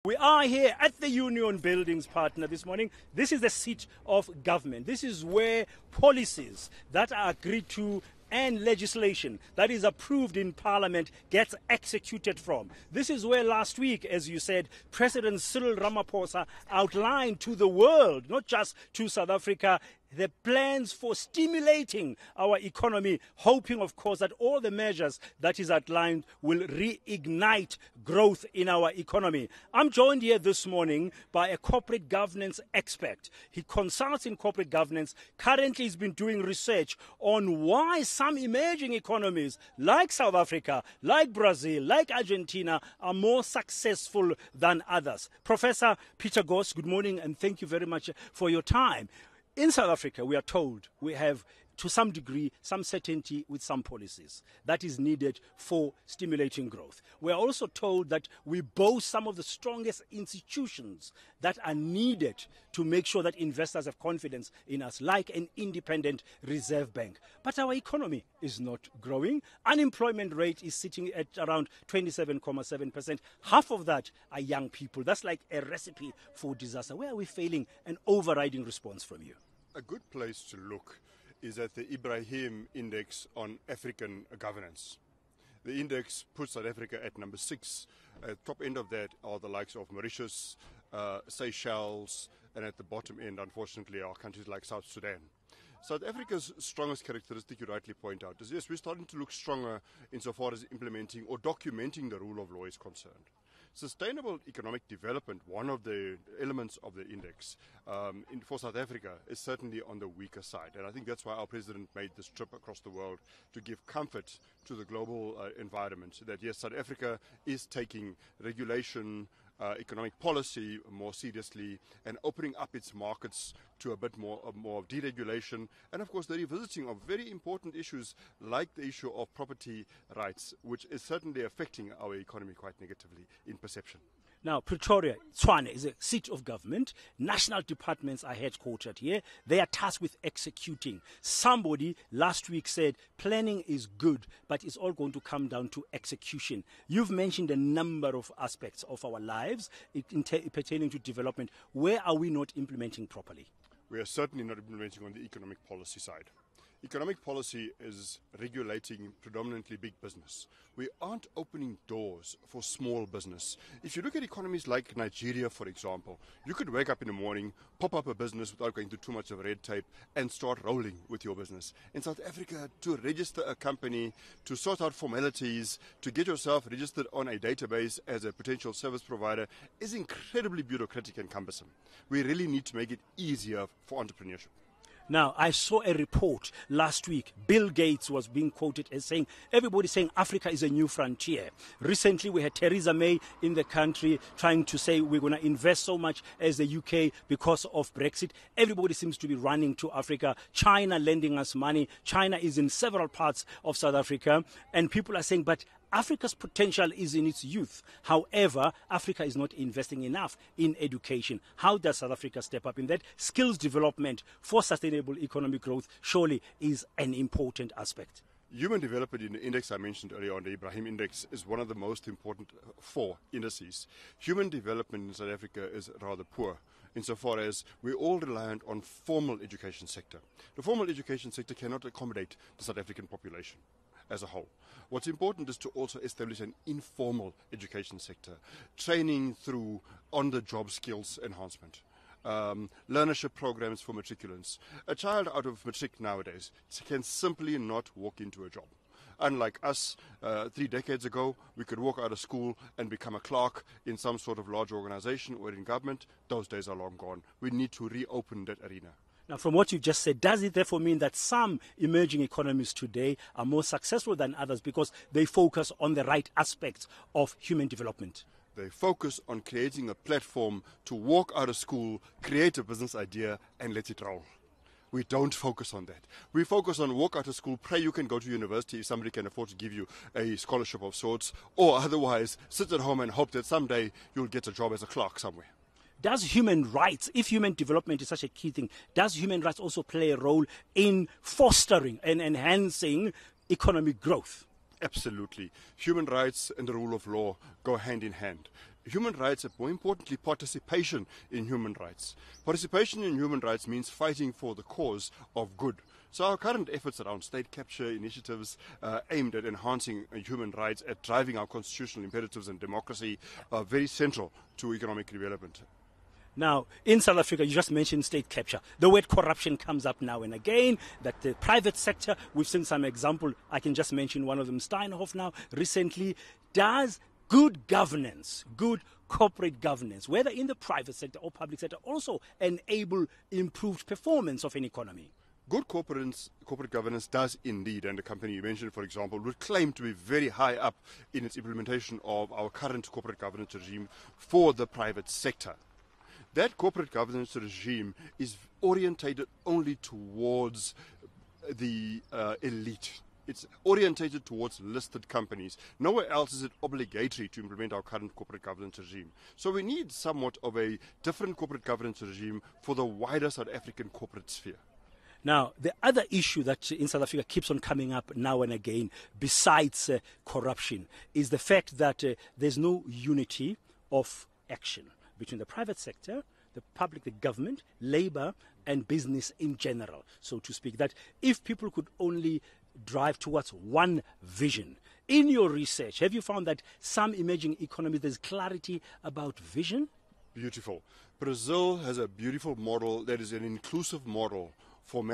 We are here at the Union Buildings, partner, this morning. This is the seat of government. This is where policies that are agreed to and legislation that is approved in Parliament gets executed from. This is where last week, as you said, President Cyril Ramaphosa outlined to the world, not just to South Africa, the plans for stimulating our economy, hoping, of course, that all the measures that is outlined will reignite growth in our economy. I'm joined here this morning by a corporate governance expert. He consults in corporate governance. Currently, he's been doing research on why some emerging economies like South Africa, like Brazil, like Argentina are more successful than others. Professor Peter Goss, good morning, and thank you very much for your time. In South Africa, we are told we have, to some degree, some certainty with some policies that is needed for stimulating growth. We are also told that we boast some of the strongest institutions that are needed to make sure that investors have confidence in us, like an independent reserve bank. But our economy is not growing. Unemployment rate is sitting at around 27.7%. Half of that are young people. That's like a recipe for disaster. Where are we failing? An overriding response from you. A good place to look is at the Ibrahim Index on African governance. The index puts South Africa at number 6. At the top end of that are the likes of Mauritius, Seychelles, and at the bottom end, unfortunately, are countries like South Sudan. South Africa's strongest characteristic, you rightly point out, is yes, we're starting to look stronger insofar as implementing or documenting the rule of law is concerned. Sustainable economic development, one of the elements of the index for South Africa, is certainly on the weaker side. And I think that's why our president made this trip across the world to give comfort to the global environment that, yes, South Africa is taking regulation, economic policy more seriously and opening up its markets to a bit more of deregulation, and of course the revisiting of very important issues like the issue of property rights, which is certainly affecting our economy quite negatively in perception. Now, Pretoria, Tshwane, is a seat of government. National departments are headquartered here. They are tasked with executing. Somebody last week said planning is good, but it's all going to come down to execution. You've mentioned a number of aspects of our lives pertaining to development. Where are we not implementing properly? We are certainly not implementing on the economic policy side. Economic policy is regulating predominantly big business. We aren't opening doors for small business. If you look at economies like Nigeria, for example, you could wake up in the morning, pop up a business without going through too much of red tape and start rolling with your business. In South Africa, to register a company, to sort out formalities, to get yourself registered on a database as a potential service provider is incredibly bureaucratic and cumbersome. We really need to make it easier for entrepreneurship. Now, I saw a report last week. Bill Gates was being quoted as saying, everybody's saying Africa is a new frontier. Recently, we had Theresa May in the country trying to say we're going to invest so much as the UK because of Brexit. Everybody seems to be running to Africa. China lending us money. China is in several parts of South Africa. And people are saying, but Africa's potential is in its youth. However, Africa is not investing enough in education. How does South Africa step up in that? Skills development for sustainable economic growth surely is an important aspect. Human development in the index I mentioned earlier on, the Ibrahim Index, is one of the most important 4 indices. Human development in South Africa is rather poor insofar as we're all reliant on formal education sector. The formal education sector cannot accommodate the South African population as a whole. What's important is to also establish an informal education sector, training through on-the-job skills enhancement, learnership programs for matriculants. A child out of matric nowadays can simply not walk into a job. Unlike us, 3 decades ago, we could walk out of school and become a clerk in some sort of large organization or in government. Those days are long gone. We need to reopen that arena. Now, from what you've just said, does it therefore mean that some emerging economies today are more successful than others because they focus on the right aspects of human development? They focus on creating a platform to walk out of school, create a business idea, and let it roll. We don't focus on that. We focus on walk out of school, pray you can go to university if somebody can afford to give you a scholarship of sorts, or otherwise sit at home and hope that someday you'll get a job as a clerk somewhere. Does human rights, if human development is such a key thing, does human rights also play a role in fostering and enhancing economic growth? Absolutely. Human rights and the rule of law go hand in hand. human rights, and more importantly, participation in human rights. Participation in human rights means fighting for the cause of good. So our current efforts around state capture initiatives aimed at enhancing human rights, at driving our constitutional imperatives and democracy are very central to economic development. Now, in South Africa, you just mentioned state capture. The word corruption comes up now and again, that the private sector, we've seen some example, I can just mention one of them, Steinhoff now, recently. Does good governance, good corporate governance, whether in the private sector or public sector, also enable improved performance of an economy? Good corporate governance does indeed, and the company you mentioned, for example, would claim to be very high up in its implementation of our current corporate governance regime for the private sector. That corporate governance regime is orientated only towards the elite. It's orientated towards listed companies. Nowhere else is it obligatory to implement our current corporate governance regime. So we need somewhat of a different corporate governance regime for the wider South African corporate sphere. Now, the other issue that in South Africa keeps on coming up now and again, besides corruption, is the fact that there's no unity of action between the private sector, the public, the government, labor, and business in general, so to speak. That if people could only drive towards one vision. In your research, have you found that some emerging economies, there's clarity about vision? Beautiful. Brazil has a beautiful model that is an inclusive model for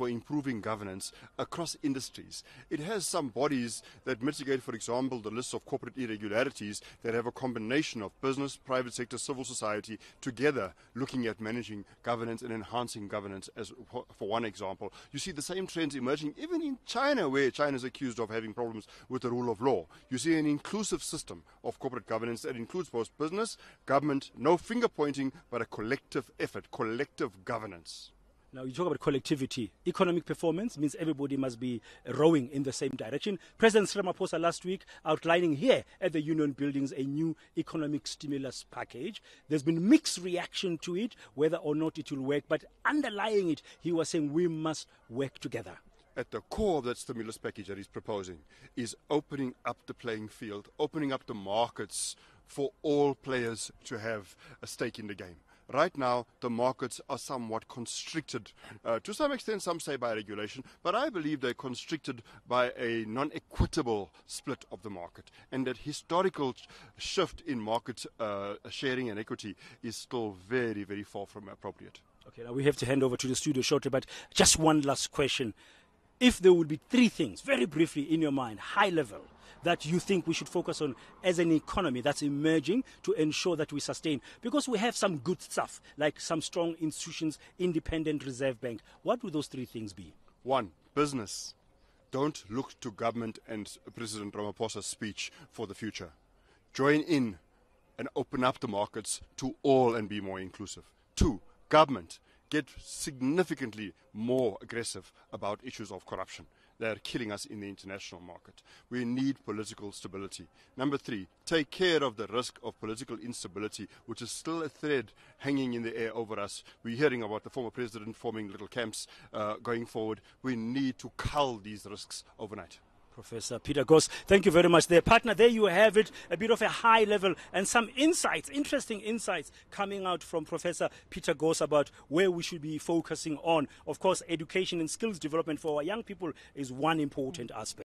improving governance across industries. It has some bodies that mitigate, for example, the list of corporate irregularities that have a combination of business, private sector, civil society together looking at managing governance and enhancing governance, as for one example. You see the same trends emerging even in China, where China is accused of having problems with the rule of law. You see an inclusive system of corporate governance that includes both business, government, no finger pointing, but a collective effort, collective governance. Now, you talk about collectivity. Economic performance means everybody must be rowing in the same direction. President Cyril Ramaphosa last week outlining here at the Union Buildings a new economic stimulus package. There's been mixed reaction to it, whether or not it will work, but underlying it, he was saying we must work together. At the core of that stimulus package that he's proposing is opening up the playing field, opening up the markets for all players to have a stake in the game. Right now, the markets are somewhat constricted, to some extent, some say by regulation, but I believe they're constricted by a non-equitable split of the market. And that historical shift in market sharing and equity is still very, very far from appropriate. Okay, now we have to hand over to the studio shortly, but just one last question. If there would be three things, very briefly in your mind, high level, that you think we should focus on as an economy that's emerging to ensure that we sustain? Because we have some good stuff, like some strong institutions, independent Reserve Bank. What would those three things be? One, business. Don't look to government and President Ramaphosa's speech for the future. Join in and open up the markets to all and be more inclusive. Two, government. Get significantly more aggressive about issues of corruption. They are killing us in the international market. We need political stability. Number three, take care of the risk of political instability, which is still a thread hanging in the air over us. We're hearing about the former president forming little camps going forward. We need to cull these risks overnight. Professor Peter Goss, thank you very much. There, partner, there you have it, a bit of a high level and some insights, interesting insights coming out from Professor Peter Goss about where we should be focusing on. Of course, education and skills development for our young people is one important aspect.